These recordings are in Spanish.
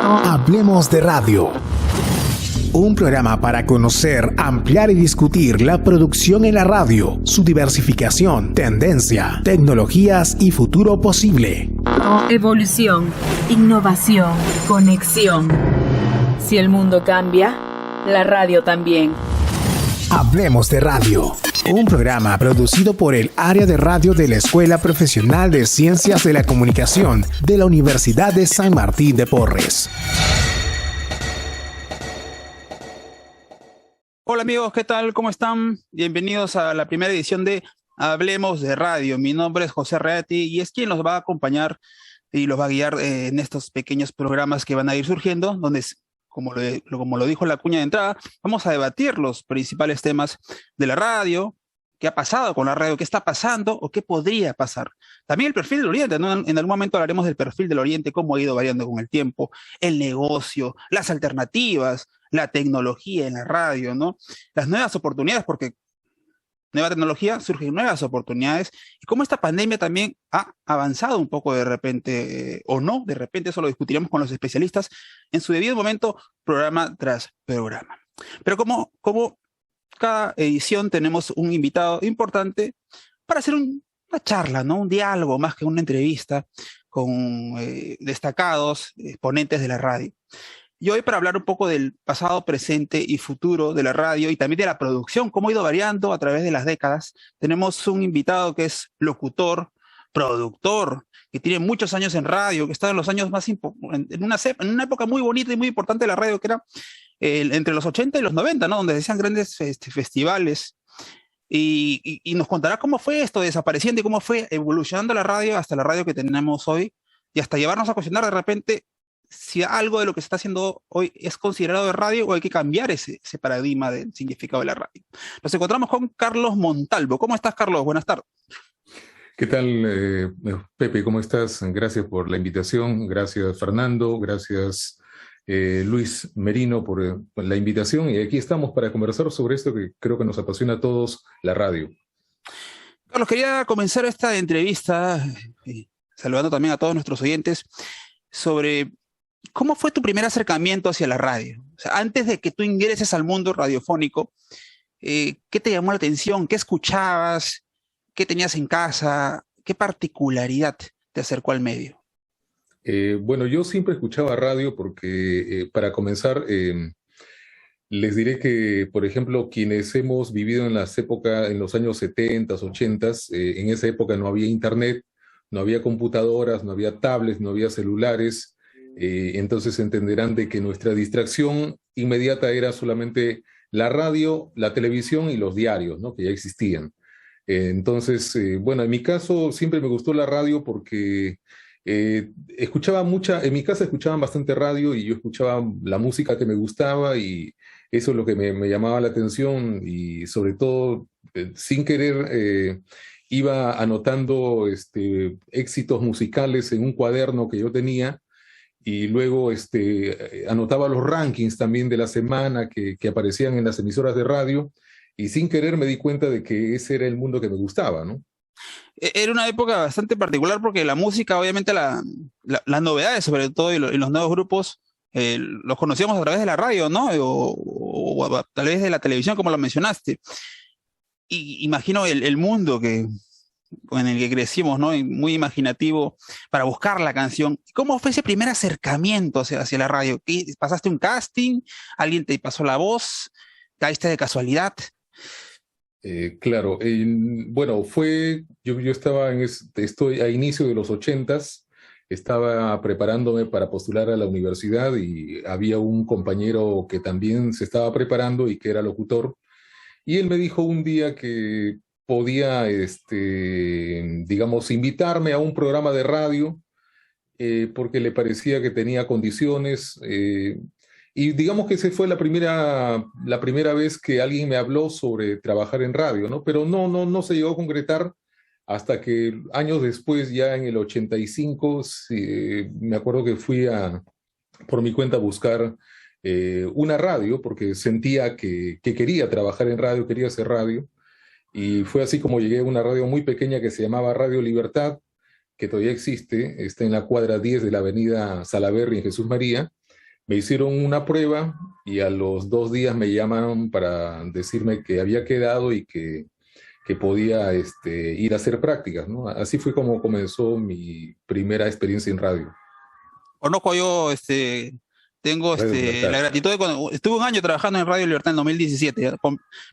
Hablemos de Radio. Un programa para conocer, ampliar y discutir la producción en la radio, su diversificación, tendencia, tecnologías y futuro posible. Evolución, innovación, conexión. Si el mundo cambia, la radio también. Hablemos de Radio. Un programa producido por el área de radio de la Escuela Profesional de Ciencias de la Comunicación de la Universidad de San Martín de Porres. Hola amigos, ¿qué tal? ¿Cómo están? Bienvenidos a la primera edición de Hablemos de Radio. Mi nombre es José Reati y es quien los va a acompañar y los va a guiar en estos pequeños programas que van a ir surgiendo, donde, como lo dijo la cuña de entrada, vamos a debatir los principales temas de la radio, qué ha pasado con la radio, qué está pasando o qué podría pasar. También el perfil del Oriente, ¿no? En algún momento hablaremos del perfil del Oriente, cómo ha ido variando con el tiempo, el negocio, las alternativas, la tecnología en la radio, ¿no? Las nuevas oportunidades, porque nueva tecnología, surgen nuevas oportunidades, y cómo esta pandemia también ha avanzado un poco de repente, o no, de repente eso lo discutiremos con los especialistas en su debido momento, programa tras programa. Pero como cada edición tenemos un invitado importante para hacer una charla, ¿no? Un diálogo más que una entrevista con destacados exponentes de la radio. Y hoy para hablar un poco del pasado, presente y futuro de la radio y también de la producción, cómo ha ido variando a través de las décadas, tenemos un invitado que es locutor, productor, que tiene muchos años en radio, que está en los años más en una época muy bonita y muy importante de la radio, que era entre los 80 y los 90, ¿no? Donde se hacían grandes festivales. Y nos contará cómo fue esto desapareciendo y cómo fue evolucionando la radio hasta la radio que tenemos hoy y hasta llevarnos a cuestionar de repente si algo de lo que se está haciendo hoy es considerado de radio o hay que cambiar ese paradigma del significado de la radio. Nos encontramos con Carlos Montalvo. ¿Cómo estás, Carlos? Buenas tardes. ¿Qué tal, Pepe? ¿Cómo estás? Gracias por la invitación. Gracias, Fernando. Gracias, Luis Merino, por la invitación. Y aquí estamos para conversar sobre esto que creo que nos apasiona a todos, la radio. Carlos, quería comenzar esta entrevista, saludando también a todos nuestros oyentes, sobre ¿cómo fue tu primer acercamiento hacia la radio? O sea, antes de que tú ingreses al mundo radiofónico, ¿qué te llamó la atención? ¿Qué escuchabas? ¿Qué tenías en casa? ¿Qué particularidad te acercó al medio? Bueno, yo siempre escuchaba radio porque, para comenzar, les diré que, por ejemplo, quienes hemos vivido en los años 70, 80, en esa época no había internet, no había computadoras, no había tablets, no había celulares. Entonces entenderán de que nuestra distracción inmediata era solamente la radio, la televisión y los diarios, ¿no? Que ya existían. Entonces, bueno, en mi caso siempre me gustó la radio porque en mi casa escuchaban bastante radio y yo escuchaba la música que me gustaba y eso es lo que me llamaba la atención y sobre todo, sin querer, iba anotando éxitos musicales en un cuaderno que yo tenía. Y luego anotaba los rankings también de la semana que aparecían en las emisoras de radio, y sin querer me di cuenta de que ese era el mundo que me gustaba, ¿no? Era una época bastante particular porque la música, obviamente las novedades sobre todo y los nuevos grupos, los conocíamos a través de la radio, ¿no? O tal vez de la televisión, como lo mencionaste. Y imagino el mundo en el que crecimos, ¿no? Y muy imaginativo para buscar la canción. ¿Cómo fue ese primer acercamiento hacia la radio? ¿Pasaste un casting? ¿Alguien te pasó la voz? ¿Caíste de casualidad? Claro, bueno, yo estaba estoy a inicio de los 80s, estaba preparándome para postular a la universidad y había un compañero que también se estaba preparando y que era locutor, y él me dijo un día que podía, digamos, invitarme a un programa de radio porque le parecía que tenía condiciones. Y digamos que esa fue la primera vez que alguien me habló sobre trabajar en radio, ¿no? Pero no se llegó a concretar hasta que años después, ya en el 85, me acuerdo que fui por mi cuenta a buscar una radio porque sentía que quería trabajar en radio, quería hacer radio. Y fue así como llegué a una radio muy pequeña que se llamaba Radio Libertad, que todavía existe, está en la cuadra 10 de la avenida Salaberry en Jesús María. Me hicieron una prueba y a los 2 días me llamaron para decirme que había quedado y que podía ir a hacer prácticas, ¿no? Así fue como comenzó mi primera experiencia en radio. Conozco yo, tengo Radio la Libertad. gratitud de cuando estuve un año trabajando en Radio Libertad en 2017, ¿ya?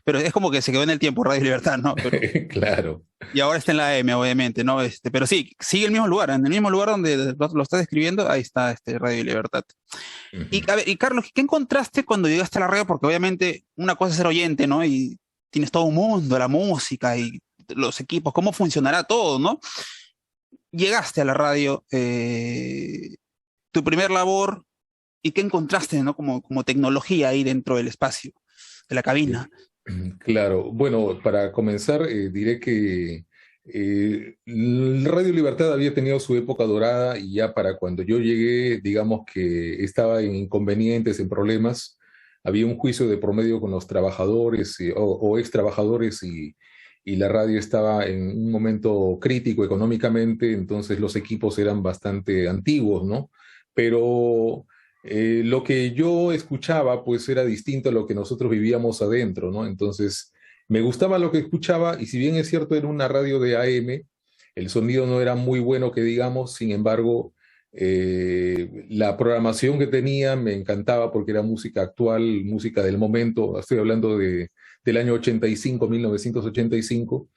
Pero es como que se quedó en el tiempo Radio Libertad, ¿no? Pero, Claro. y ahora está en la AM, obviamente, ¿no? Pero sí, sigue el mismo lugar, en el mismo lugar donde lo estás describiendo, ahí está Radio Libertad. Y, Ujú. a ver, y Carlos, ¿qué encontraste cuando llegaste a la radio? Porque obviamente una cosa es ser oyente, ¿no? Y tienes todo un mundo, la música y los equipos, cómo funcionará todo, ¿no? Llegaste a la radio, tu primer labor, ¿y qué encontraste, ¿no? Como tecnología ahí dentro del espacio, de la cabina. Claro, bueno, para comenzar, diré que Radio Libertad había tenido su época dorada y ya para cuando yo llegué, digamos que estaba en inconvenientes, en problemas. Había un juicio de promedio con los trabajadores o ex trabajadores y la radio estaba en un momento crítico económicamente, entonces los equipos eran bastante antiguos, ¿no? Pero lo que yo escuchaba pues era distinto a lo que nosotros vivíamos adentro, ¿no? Entonces me gustaba lo que escuchaba y si bien es cierto era una radio de AM, el sonido no era muy bueno que digamos, sin embargo, la programación que tenía me encantaba porque era música actual, música del momento, estoy hablando del año 85, 1985.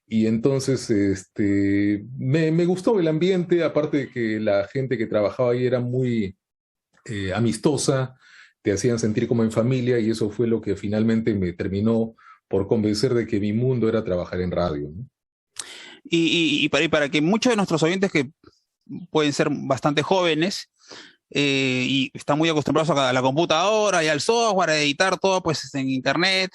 Y entonces me gustó el ambiente, aparte de que la gente que trabajaba ahí era muy amistosa, te hacían sentir como en familia y eso fue lo que finalmente me terminó por convencer de que mi mundo era trabajar en radio, ¿no? Y para que muchos de nuestros oyentes que pueden ser bastante jóvenes y están muy acostumbrados a la computadora y al software, a editar todo pues en internet,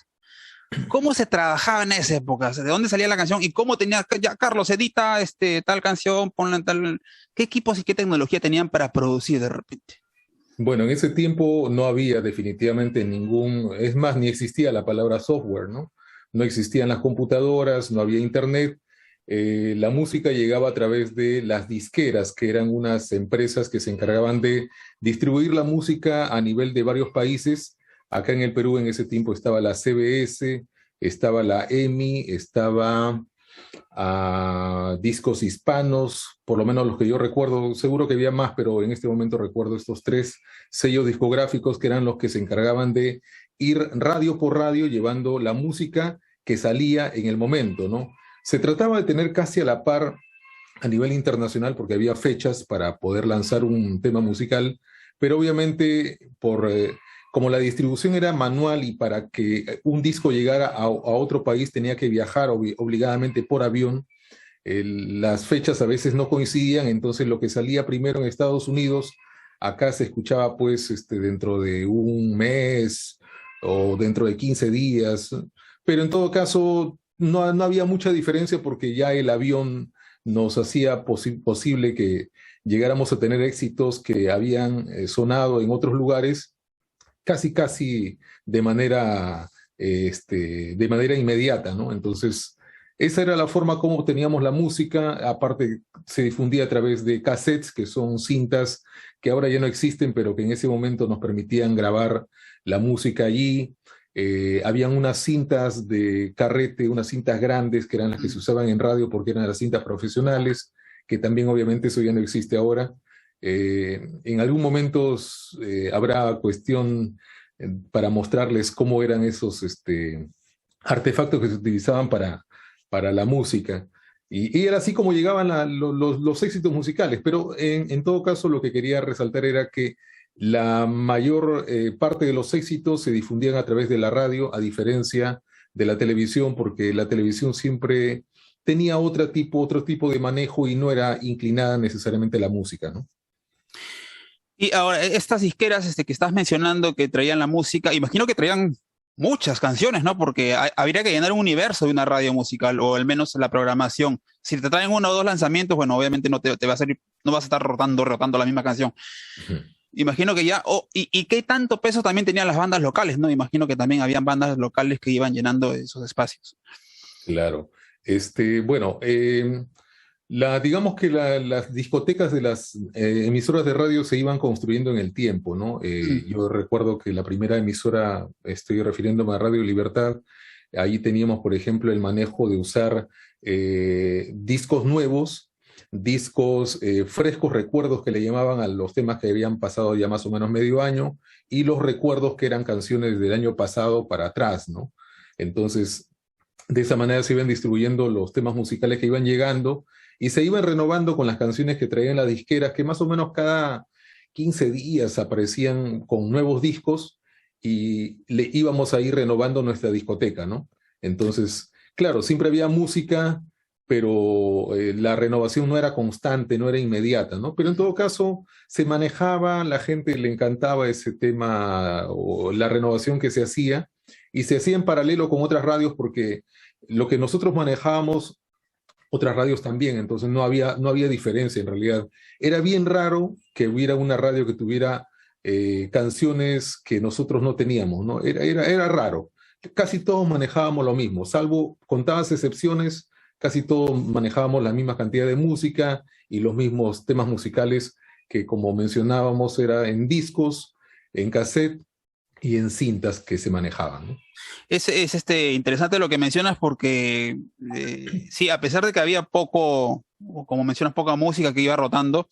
¿cómo se trabajaba en esa época? ¿De dónde salía la canción? ¿Y cómo tenía, ya Carlos, edita tal canción, ponla en tal... ¿Qué equipos y qué tecnología tenían para producir de repente? Bueno, en ese tiempo no había definitivamente ningún, es más, ni existía la palabra software, ¿no? No existían las computadoras, no había internet. La música llegaba a través de las disqueras, que eran unas empresas que se encargaban de distribuir la música a nivel de varios países. Acá en el Perú en ese tiempo estaba la CBS, estaba la EMI, estaba a discos hispanos, por lo menos los que yo recuerdo, seguro que había más, pero en este momento recuerdo estos 3 sellos discográficos que eran los que se encargaban de ir radio por radio llevando la música que salía en el momento, ¿no? Se trataba de tener casi a la par a nivel internacional porque había fechas para poder lanzar un tema musical, pero obviamente como la distribución era manual y para que un disco llegara a otro país tenía que viajar obligadamente por avión, las fechas a veces no coincidían, entonces lo que salía primero en Estados Unidos, acá se escuchaba pues dentro de un mes o dentro de 15 días, pero en todo caso no había mucha diferencia porque ya el avión nos hacía posible que llegáramos a tener éxitos que habían sonado en otros lugares casi de manera inmediata, ¿no? Entonces, esa era la forma como teníamos la música, aparte se difundía a través de cassettes, que son cintas que ahora ya no existen, pero que en ese momento nos permitían grabar la música allí. Habían unas cintas de carrete, unas cintas grandes que eran las que se usaban en radio porque eran las cintas profesionales, que también obviamente eso ya no existe ahora. En algún momento habrá cuestión para mostrarles cómo eran esos artefactos que se utilizaban para la música. Y era así como llegaban los éxitos musicales, pero en todo caso lo que quería resaltar era que la mayor parte de los éxitos se difundían a través de la radio, a diferencia de la televisión, porque la televisión siempre tenía otro tipo de manejo y no era inclinada necesariamente a la música, ¿no? Y ahora, estas disqueras que estás mencionando que traían la música, imagino que traían muchas canciones, ¿no? Porque habría que llenar un universo de una radio musical, o al menos la programación. Si te traen uno o dos lanzamientos, bueno, obviamente no va a ser, no vas a estar rotando la misma canción. Ujú. Imagino que ya, y qué tanto peso también tenían las bandas locales, ¿no? Imagino que también habían bandas locales que iban llenando esos espacios. Claro. Bueno, Digamos que las discotecas de las emisoras de radio se iban construyendo en el tiempo, ¿no? Yo recuerdo que la primera emisora, estoy refiriéndome a Radio Libertad, ahí teníamos, por ejemplo, el manejo de usar discos nuevos, discos frescos, recuerdos que le llamaban a los temas que habían pasado ya más o menos medio año, y los recuerdos que eran canciones del año pasado para atrás, ¿no? Entonces, de esa manera se iban distribuyendo los temas musicales que iban llegando y se iban renovando con las canciones que traían las disqueras, que más o menos cada 15 días aparecían con nuevos discos y le íbamos a ir renovando nuestra discoteca, ¿no? Entonces, claro, siempre había música, pero la renovación no era constante, no era inmediata, ¿no? Pero en todo caso se manejaba, la gente le encantaba ese tema o la renovación que se hacía y se hacía en paralelo con otras radios porque lo que nosotros manejábamos, otras radios también, entonces no había diferencia en realidad. Era bien raro que hubiera una radio que tuviera canciones que nosotros no teníamos, ¿no? Era raro. Casi todos manejábamos lo mismo, salvo contadas excepciones, casi todos manejábamos la misma cantidad de música y los mismos temas musicales que, como mencionábamos, era en discos, en cassette y en cintas que se manejaban, ¿no? Es interesante lo que mencionas porque sí, a pesar de que había poco, o como mencionas, poca música que iba rotando,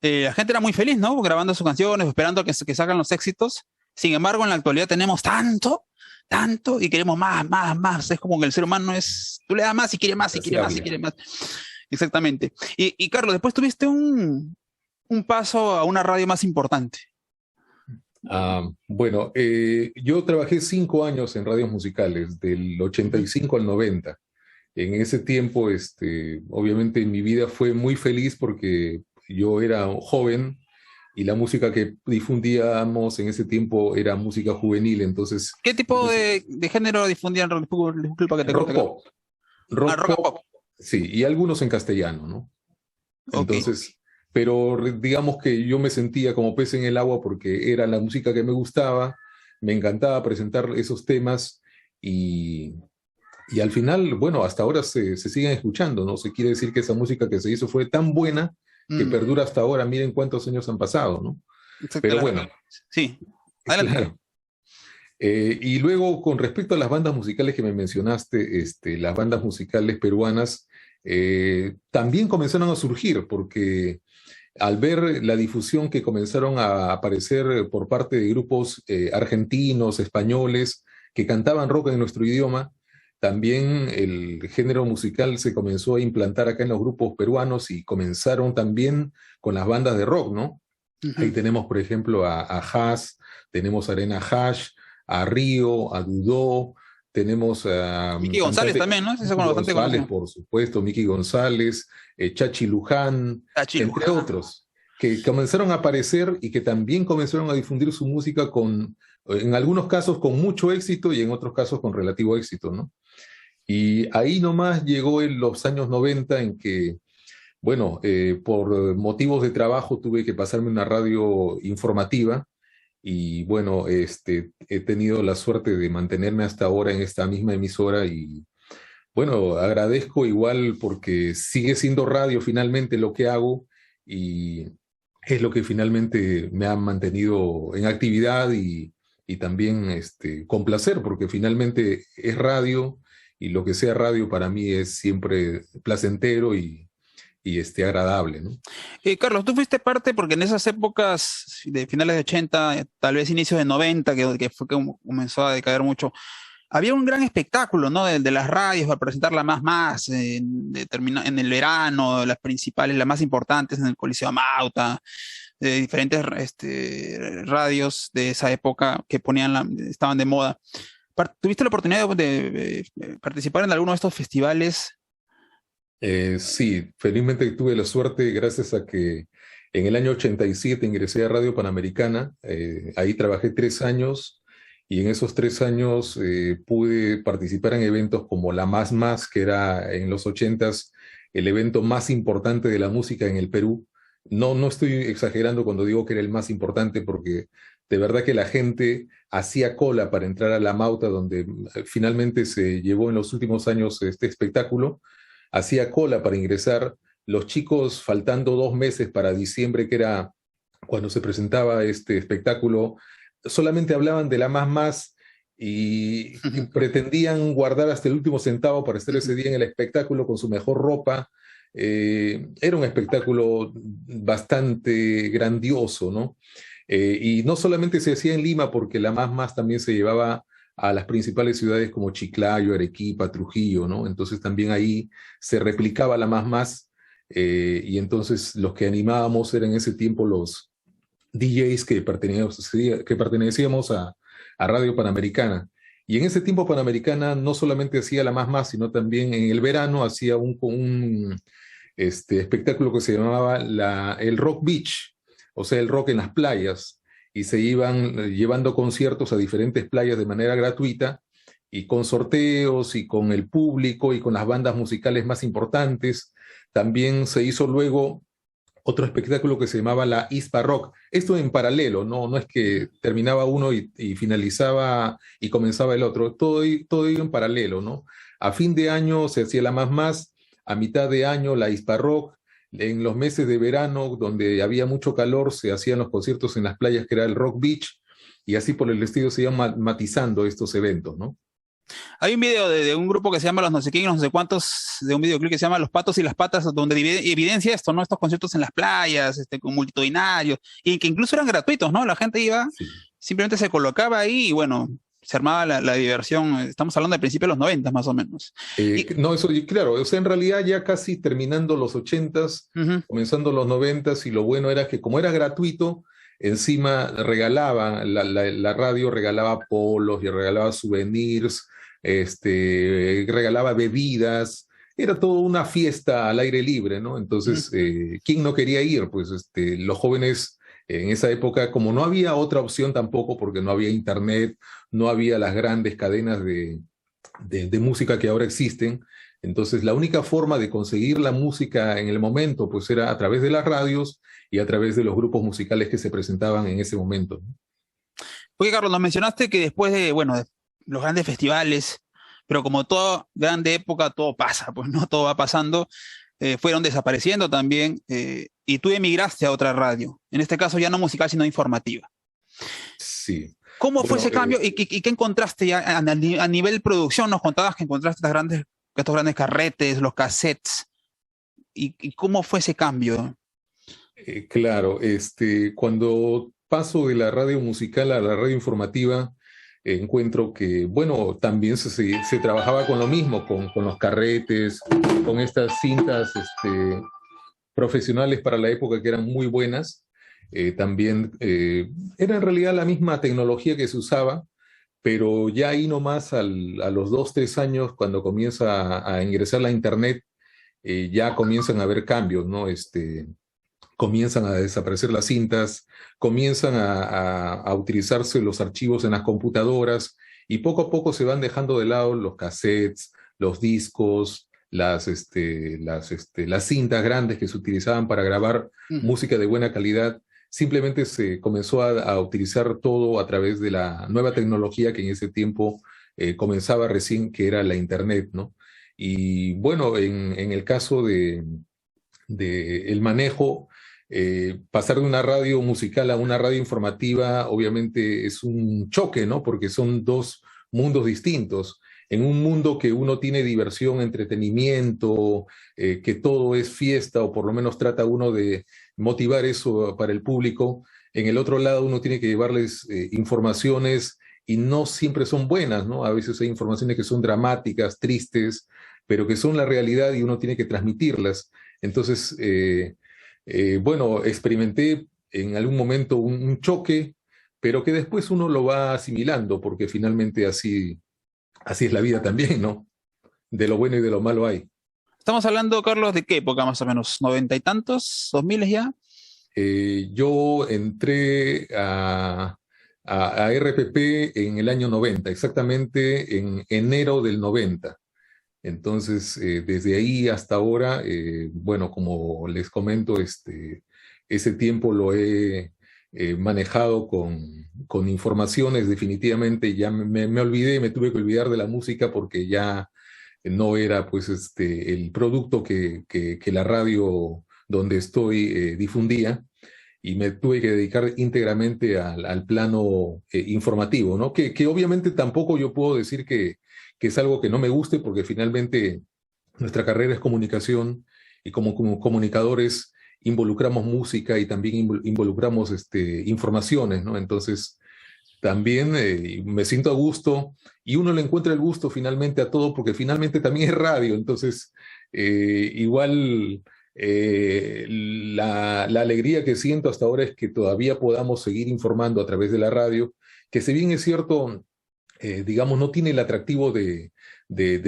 la gente era muy feliz, ¿no? Grabando sus canciones, esperando a que sacan los éxitos. Sin embargo, en la actualidad tenemos tanto, tanto, y queremos más, más, más. Es como que el ser humano es, tú le das más y quiere más, y quiere más, y quiere más. Exactamente. Y Carlos, después tuviste un paso a una radio más importante. Bueno, yo trabajé 5 años en radios musicales, del 85 al 90. En ese tiempo, obviamente mi vida fue muy feliz porque yo era joven y la música que difundíamos en ese tiempo era música juvenil, entonces... ¿Qué tipo de género difundían? Disculpa que te rock corte. pop. Rock Rock pop, pop. sí, y algunos en castellano, ¿no? Entonces... Okay. Pero digamos que yo me sentía como pez en el agua porque era la música que me gustaba, me encantaba presentar esos temas y al final, bueno, hasta ahora se siguen escuchando, ¿no? Se quiere decir que esa música que se hizo fue tan buena que perdura hasta ahora. Miren cuántos años han pasado, ¿no? Pero bueno. Sí, adelante. Claro. Y luego, con respecto a las bandas musicales que me mencionaste, las bandas musicales peruanas también comenzaron a surgir porque al ver la difusión que comenzaron a aparecer por parte de grupos argentinos, españoles, que cantaban rock en nuestro idioma, también el género musical se comenzó a implantar acá en los grupos peruanos y comenzaron también con las bandas de rock, ¿no? Ahí tenemos, por ejemplo, a Haas, tenemos a Arena Hash, a Río, a Dudó, tenemos a... Miki González también, ¿no? Miki González, por supuesto, Miki González, Chachi Luján, entre otros, que comenzaron a aparecer y que también comenzaron a difundir su música en algunos casos con mucho éxito y en otros casos con relativo éxito, ¿no? Y ahí nomás llegó en los años 90 en que, bueno, por motivos de trabajo tuve que pasarme una radio informativa y bueno, he tenido la suerte de mantenerme hasta ahora en esta misma emisora y bueno, agradezco igual porque sigue siendo radio finalmente lo que hago y es lo que finalmente me ha mantenido en actividad y también con placer porque finalmente es radio y lo que sea radio para mí es siempre placentero y agradable, ¿no? Carlos, tú fuiste parte porque en esas épocas de finales de 80, tal vez inicios de 90, que fue que comenzó a decaer mucho, había un gran espectáculo, ¿no? De las radios para presentarla más, en el verano, las principales, las más importantes en el Coliseo Mauta, de diferentes radios de esa época que estaban de moda. ¿Tuviste la oportunidad de participar en alguno de estos festivales? Sí, felizmente tuve la suerte gracias a que en el año 87 ingresé a Radio Panamericana, ahí trabajé 3 años y en esos 3 años pude participar en eventos como La Más Más, que era en los 80s el evento más importante de la música en el Perú. No estoy exagerando cuando digo que era el más importante porque de verdad que la gente hacía cola para entrar a la Mauta donde finalmente se llevó en los últimos años este espectáculo. Hacía cola para ingresar los chicos, faltando 2 meses para diciembre, que era cuando se presentaba este espectáculo, solamente hablaban de la más y pretendían guardar hasta el último centavo para estar ese día en el espectáculo con su mejor ropa. Era un espectáculo bastante grandioso, ¿no? Y no solamente se hacía en Lima, porque la Más también se llevaba a las principales ciudades como Chiclayo, Arequipa, Trujillo, ¿no? Entonces también ahí se replicaba la Más, y entonces los que animábamos eran en ese tiempo los DJs que pertenecíamos a Radio Panamericana. Y en ese tiempo Panamericana no solamente hacía la Más, sino también en el verano hacía un espectáculo que se llamaba el Rock Beach, o sea, el rock en las playas, y se iban llevando conciertos a diferentes playas de manera gratuita, y con sorteos, y con el público, y con las bandas musicales más importantes. También se hizo luego otro espectáculo que se llamaba la ISPA Rock. Esto en paralelo, no es que terminaba uno y finalizaba y comenzaba el otro, todo iba en paralelo, ¿no? A fin de año se hacía la Más, a mitad de año la ISPA Rock, en los meses de verano, donde había mucho calor, se hacían los conciertos en las playas, que era el Rock Beach, y así por el estilo se iban matizando estos eventos, ¿no? Hay un video de un grupo que se llama Los no sé quién y los no sé cuántos, de un videoclip que se llama Los Patos y las Patas, donde evidencia esto, ¿no? Estos conciertos en las playas, con multitudinarios, y que incluso eran gratuitos, ¿no? La gente iba, Sí. simplemente se colocaba ahí y bueno, se armaba la diversión. Estamos hablando del principio de los 90 más o menos. No, eso, y claro, o sea, en realidad ya casi terminando los 80s, comenzando los 90s, y lo bueno era que como era gratuito, encima regalaba, la radio regalaba polos y regalaba souvenirs, regalaba bebidas, era toda una fiesta al aire libre, ¿no? Entonces, ¿quién no quería ir? Pues los jóvenes en esa época, como no había otra opción tampoco, porque no había internet, no había las grandes cadenas de música que ahora existen, entonces la única forma de conseguir la música en el momento, pues era a través de las radios y a través de los grupos musicales que se presentaban en ese momento, ¿no? Oye, Carlos, nos mencionaste que después de, bueno, de los grandes festivales, pero como toda grande época, todo pasa, pues no, todo va pasando, fueron desapareciendo también, y tú emigraste a otra radio, en este caso ya no musical, sino informativa. Sí. ¿Cómo fue Bueno, ese cambio y qué encontraste ya a nivel producción? Nos contabas que encontraste estos grandes carretes, los cassettes, y cómo fue ese cambio. claro, cuando paso de la radio musical a la radio informativa, encuentro que, bueno, también se trabajaba con lo mismo, con los carretes, con estas cintas profesionales para la época que eran muy buenas. También era en realidad la misma tecnología que se usaba, pero ya ahí nomás a los 2, 3 años, cuando comienza a ingresar la internet, ya comienzan a haber cambios, ¿no? Comienzan a desaparecer las cintas, comienzan a utilizarse los archivos en las computadoras, y poco a poco se van dejando de lado los cassettes, los discos, las cintas grandes que se utilizaban para grabar música de buena calidad. Simplemente se comenzó a utilizar todo a través de la nueva tecnología que en ese tiempo comenzaba recién, que era la internet, ¿no? Y bueno, en el caso de el manejo, pasar de una radio musical a una radio informativa, obviamente es un choque, ¿no? Porque son dos mundos distintos. En un mundo que uno tiene diversión, entretenimiento, que todo es fiesta, o por lo menos trata uno de motivar eso para el público, en el otro lado uno tiene que llevarles informaciones, y no siempre son buenas, ¿no? A veces hay informaciones que son dramáticas, tristes, pero que son la realidad y uno tiene que transmitirlas. Entonces, bueno, experimenté en algún momento un choque, pero que después uno lo va asimilando, porque finalmente así es la vida también, ¿no? De lo bueno y de lo malo hay. Estamos hablando, Carlos, ¿de qué época más o menos? ¿90 y tantos? ¿2000 ya? Yo entré a RPP en el año 90, exactamente en enero del 90. Entonces, desde ahí hasta ahora, bueno, como les comento, ese tiempo lo he manejado con informaciones. Definitivamente ya me olvidé, me tuve que olvidar de la música, porque ya no era pues el producto que la radio donde estoy difundía, y me tuve que dedicar íntegramente al plano informativo, ¿no? Que obviamente tampoco yo puedo decir que es algo que no me guste, porque finalmente nuestra carrera es comunicación, y como comunicadores involucramos música y también involucramos informaciones, ¿no? Entonces, también me siento a gusto, y uno le encuentra el gusto finalmente a todo, porque finalmente también es radio. Entonces igual la alegría que siento hasta ahora es que todavía podamos seguir informando a través de la radio, que si bien es cierto, digamos, no tiene el atractivo de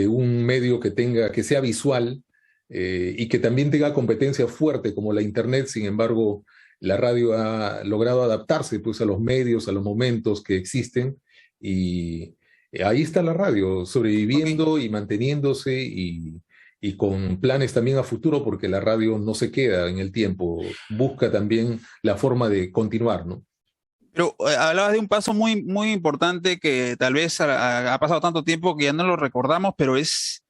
un medio que sea visual, y que también tenga competencia fuerte como la Internet. Sin embargo, la radio ha logrado adaptarse pues a los medios, a los momentos que existen, y ahí está la radio sobreviviendo y manteniéndose, y con planes también a futuro, porque la radio no se queda en el tiempo, busca también la forma de continuar, ¿no? Pero hablabas de un paso muy, muy importante que tal vez ha pasado tanto tiempo que ya no lo recordamos, pero es,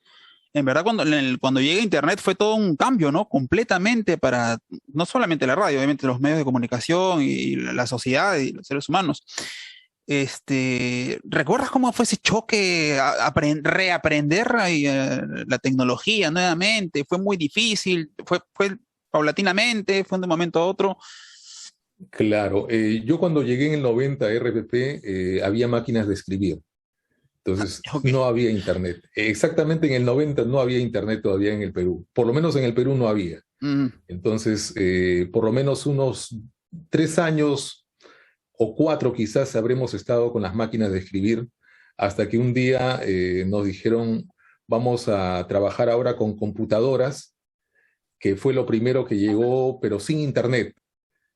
en verdad, cuando llega Internet fue todo un cambio, ¿no? Completamente para, no solamente la radio, obviamente los medios de comunicación y la sociedad y los seres humanos. ¿Recuerdas cómo fue ese choque, reaprender la tecnología nuevamente? ¿Fue muy difícil? ¿Fue paulatinamente? ¿Fue de un momento a otro? Claro, yo cuando llegué en el 90 a RPP, había máquinas de escribir. Entonces, Ok. no había internet. Exactamente en el 90 no había internet todavía en el Perú. Por lo menos en el Perú no había. Mm. Entonces, por lo menos unos 3 años o 4 quizás habremos estado con las máquinas de escribir, hasta que un día nos dijeron, vamos a trabajar ahora con computadoras, que fue lo primero que llegó, pero sin internet.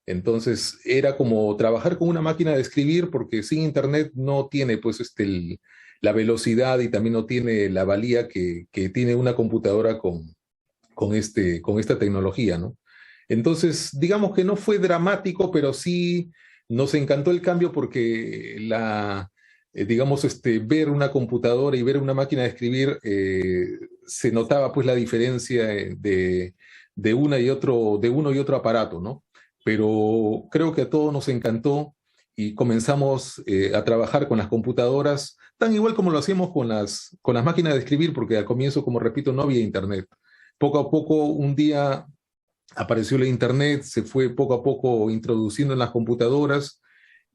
Entonces era como trabajar con una máquina de escribir, porque sin internet no tiene pues la velocidad, y también no tiene la valía que tiene una computadora con esta tecnología, ¿no? Entonces, digamos que no fue dramático, pero sí nos encantó el cambio, porque digamos, ver una computadora y ver una máquina de escribir, se notaba pues la diferencia de uno y otro aparato, ¿no? Pero creo que a todos nos encantó, y comenzamos a trabajar con las computadoras, tan igual como lo hacíamos con las máquinas de escribir, porque al comienzo, como repito, no había internet. Poco a poco, un día apareció la internet, se fue poco a poco introduciendo en las computadoras,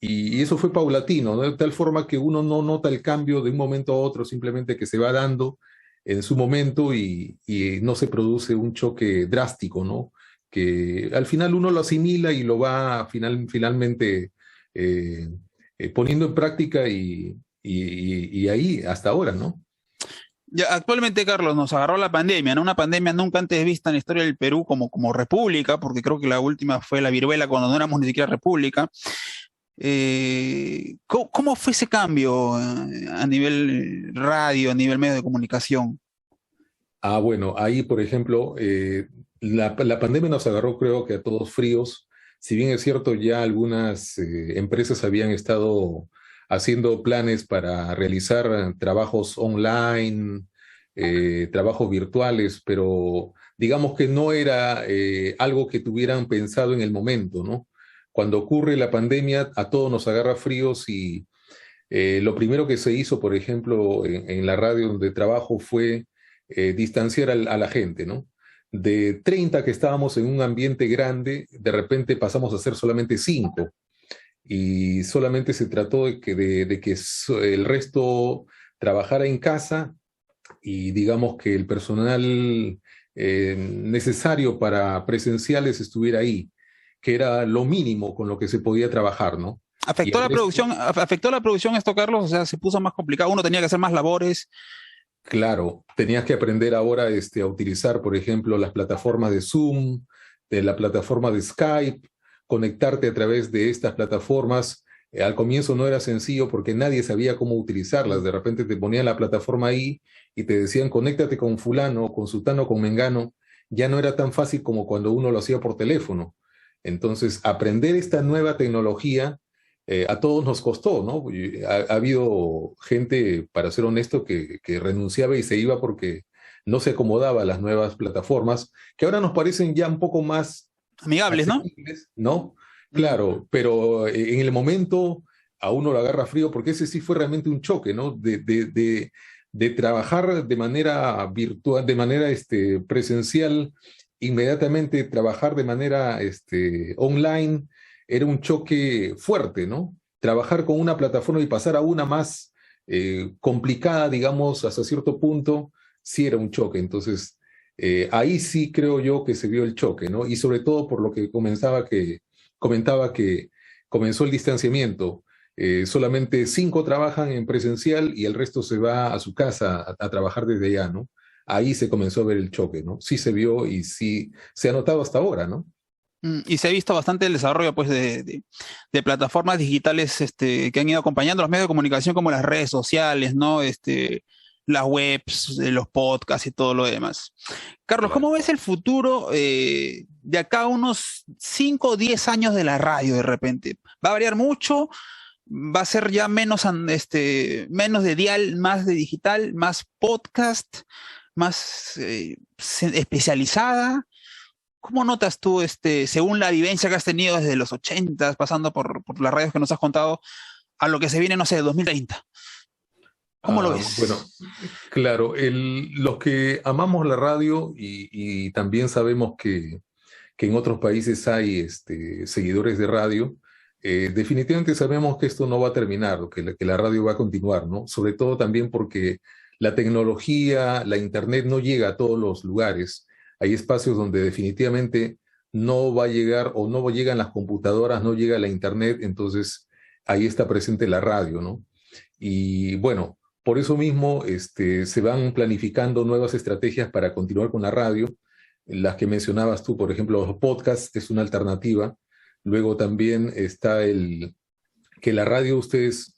y eso fue paulatino, ¿no? De tal forma que uno no nota el cambio de un momento a otro, simplemente que se va dando en su momento, y no se produce un choque drástico, ¿no? Que al final uno lo asimila y lo va finalmente eh, poniendo en práctica, y ahí hasta ahora, ¿no? Ya, actualmente, Carlos, nos agarró la pandemia, ¿no? Una pandemia nunca antes vista en la historia del Perú como república, porque creo que la última fue la viruela cuando no éramos ni siquiera república. ¿Cómo fue ese cambio a nivel radio, a nivel medio de comunicación? Ah, bueno, ahí, por ejemplo, la pandemia nos agarró, creo que a todos fríos. Si bien es cierto, ya algunas empresas habían estado haciendo planes para realizar trabajos online, trabajos virtuales, pero digamos que no era algo que tuvieran pensado en el momento, ¿no? Cuando ocurre la pandemia, a todos nos agarra fríos, y lo primero que se hizo, por ejemplo, en la radio donde trabajo, fue distanciar a la gente, ¿no? De 30 que estábamos en un ambiente grande, de repente pasamos a ser solamente 5, y solamente se trató de que el resto trabajara en casa, y digamos que el personal necesario para presenciales estuviera ahí, que era lo mínimo con lo que se podía trabajar, ¿no? Y ¿Afectó el la resto, producción, afectó la producción esto, Carlos? O sea, se puso más complicado, uno tenía que hacer más labores. claro, tenías que aprender ahora a utilizar, por ejemplo, las plataformas de Zoom, de la plataforma de Skype, conectarte a través de estas plataformas. Al comienzo no era sencillo, porque nadie sabía cómo utilizarlas. De repente te ponían la plataforma ahí y te decían, conéctate con fulano, con sutano, con mengano. Ya no era tan fácil como cuando uno lo hacía por teléfono. Entonces, aprender esta nueva tecnología a todos nos costó, ¿no? Y ha habido gente, para ser honesto, que renunciaba y se iba porque no se acomodaba a las nuevas plataformas, que ahora nos parecen ya un poco más Amigables, ¿no? asequibles, ¿no? Claro, pero en el momento a uno lo agarra frío porque ese sí fue realmente un choque, ¿no? De trabajar de manera virtual, de manera presencial, inmediatamente trabajar de manera online, era un choque fuerte, ¿no? Trabajar con una plataforma y pasar a una más complicada, digamos, hasta cierto punto, sí era un choque. Entonces, ahí sí creo yo que se vio el choque, ¿no? Y sobre todo por lo que comentaba que comenzó el distanciamiento. Solamente 5 trabajan en presencial y el resto se va a su casa a trabajar desde allá, ¿no? Ahí se comenzó a ver el choque, ¿no? Sí se vio y sí se ha notado hasta ahora, ¿no? Y se ha visto bastante el desarrollo pues, de plataformas digitales que han ido acompañando los medios de comunicación como las redes sociales, ¿no? Las webs, los podcasts y todo lo demás. Carlos, Claro. ¿cómo ves el futuro de acá a unos 5 o 10 años de la radio de repente? ¿Va a variar mucho? ¿Va a ser ya menos de dial, más de digital, más podcast, más especializada? ¿Cómo notas tú, según la vivencia que has tenido desde los 80, pasando por las radios que nos has contado, a lo que se viene, no sé, 2030? ¿Cómo lo Bueno, ves? claro, los que amamos la radio y también sabemos que en otros países hay seguidores de radio, definitivamente sabemos que esto no va a terminar, que la radio va a continuar, ¿no? Sobre todo también porque la tecnología, la internet no llega a todos los lugares. Hay espacios donde definitivamente no va a llegar o no llegan las computadoras, no llega la internet, entonces ahí está presente la radio, ¿no? Y bueno, por eso mismo se van planificando nuevas estrategias para continuar con la radio. Las que mencionabas tú, por ejemplo, los podcasts es una alternativa. Luego también está que la radio, ustedes,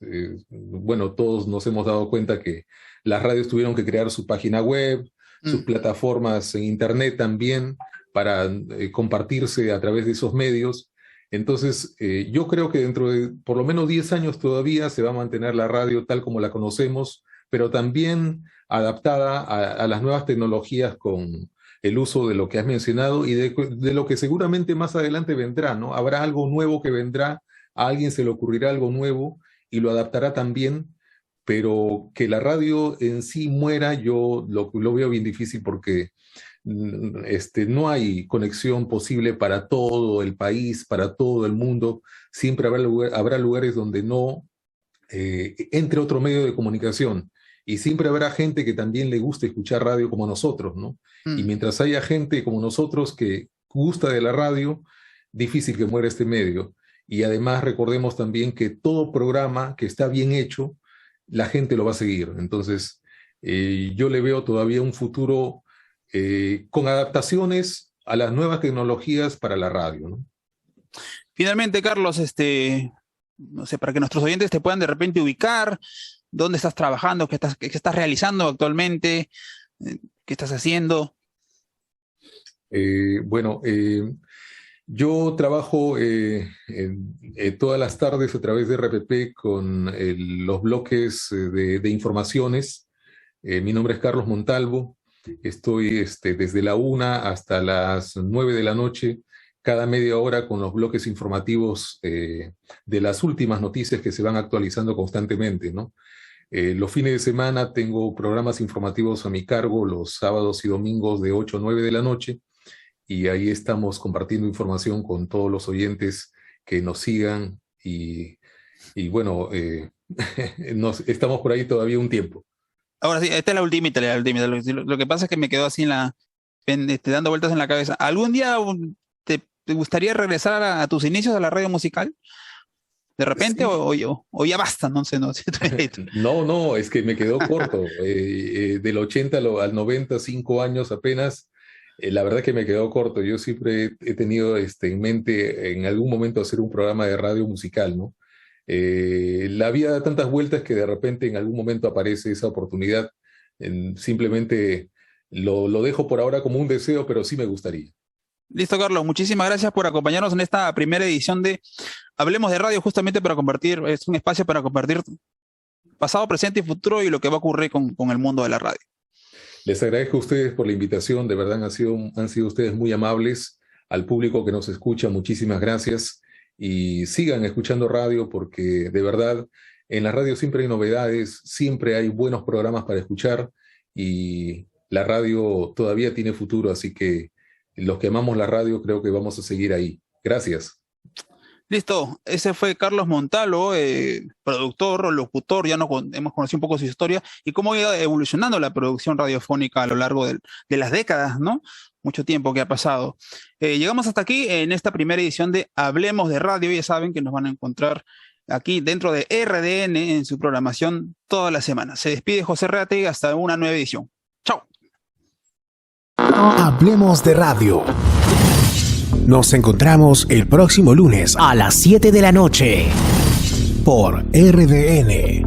bueno, todos nos hemos dado cuenta que las radios tuvieron que crear su página web, sus Mm. plataformas en Internet también, para compartirse a través de esos medios. Entonces, yo creo que dentro de por lo menos 10 años todavía se va a mantener la radio tal como la conocemos, pero también adaptada a las nuevas tecnologías con el uso de lo que has mencionado y de lo que seguramente más adelante vendrá, ¿no? Habrá algo nuevo que vendrá, a alguien se le ocurrirá algo nuevo y lo adaptará también, pero que la radio en sí muera, yo lo veo bien difícil porque no hay conexión posible para todo el país, para todo el mundo. Siempre habrá lugares donde no entre otro medio de comunicación. Y siempre habrá gente que también le guste escuchar radio como nosotros, ¿no? Y Mm. mientras haya gente como nosotros que gusta de la radio, difícil que muera este medio. Y además recordemos también que todo programa que está bien hecho, la gente lo va a seguir. Entonces, yo le veo todavía un futuro con adaptaciones a las nuevas tecnologías para la radio, ¿no? Finalmente, Carlos, no sé, para que nuestros oyentes te puedan de repente ubicar, dónde estás trabajando, qué estás realizando actualmente, qué estás haciendo. Bueno, yo trabajo todas las tardes a través de RPP con los bloques de informaciones. Mi nombre es Carlos Montalvo. Estoy desde la 1 hasta las 9 de la noche, cada media hora con los bloques informativos de las últimas noticias que se van actualizando constantemente, ¿no? Los fines de semana tengo programas informativos a mi cargo los sábados y domingos de 8 a 9 de la noche y ahí estamos compartiendo información con todos los oyentes que nos sigan y bueno, estamos por ahí todavía un tiempo. Ahora sí, esta es la ultimita, la ultimita. Lo que pasa es que me quedó así dando vueltas en la cabeza. ¿Algún día te gustaría regresar a tus inicios a la radio musical? ¿De repente Sí. o ya basta? No sé, no sé. No, no, es que me quedó corto. Del 80 al 90, 5 años apenas. La verdad que me quedó corto. Yo siempre he tenido en mente en algún momento hacer un programa de radio musical, ¿no? La vida da tantas vueltas que de repente en algún momento aparece esa oportunidad. Simplemente lo dejo por ahora como un deseo, pero sí me gustaría. Listo, Carlos. Muchísimas gracias por acompañarnos en esta primera edición de Hablemos de Radio, justamente para compartir, es un espacio para compartir pasado, presente y futuro y lo que va a ocurrir con el mundo de la radio. Les agradezco a ustedes por la invitación, de verdad han sido ustedes muy amables. Al público que nos escucha, muchísimas gracias. Y sigan escuchando radio porque de verdad en la radio siempre hay novedades, siempre hay buenos programas para escuchar y la radio todavía tiene futuro, así que los que amamos la radio creo que vamos a seguir ahí. Gracias. Listo, ese fue Carlos Montalo, productor, locutor, hemos conocido un poco su historia y cómo ha ido evolucionando la producción radiofónica a lo largo de las décadas, ¿no? Mucho tiempo que ha pasado. Llegamos hasta aquí en esta primera edición de Hablemos de Radio. Ya saben que nos van a encontrar aquí dentro de RDN en su programación toda la semana. Se despide José Reate hasta una nueva edición. ¡Chao! Hablemos de Radio. Nos encontramos el próximo lunes a las 7 de la noche por RDN.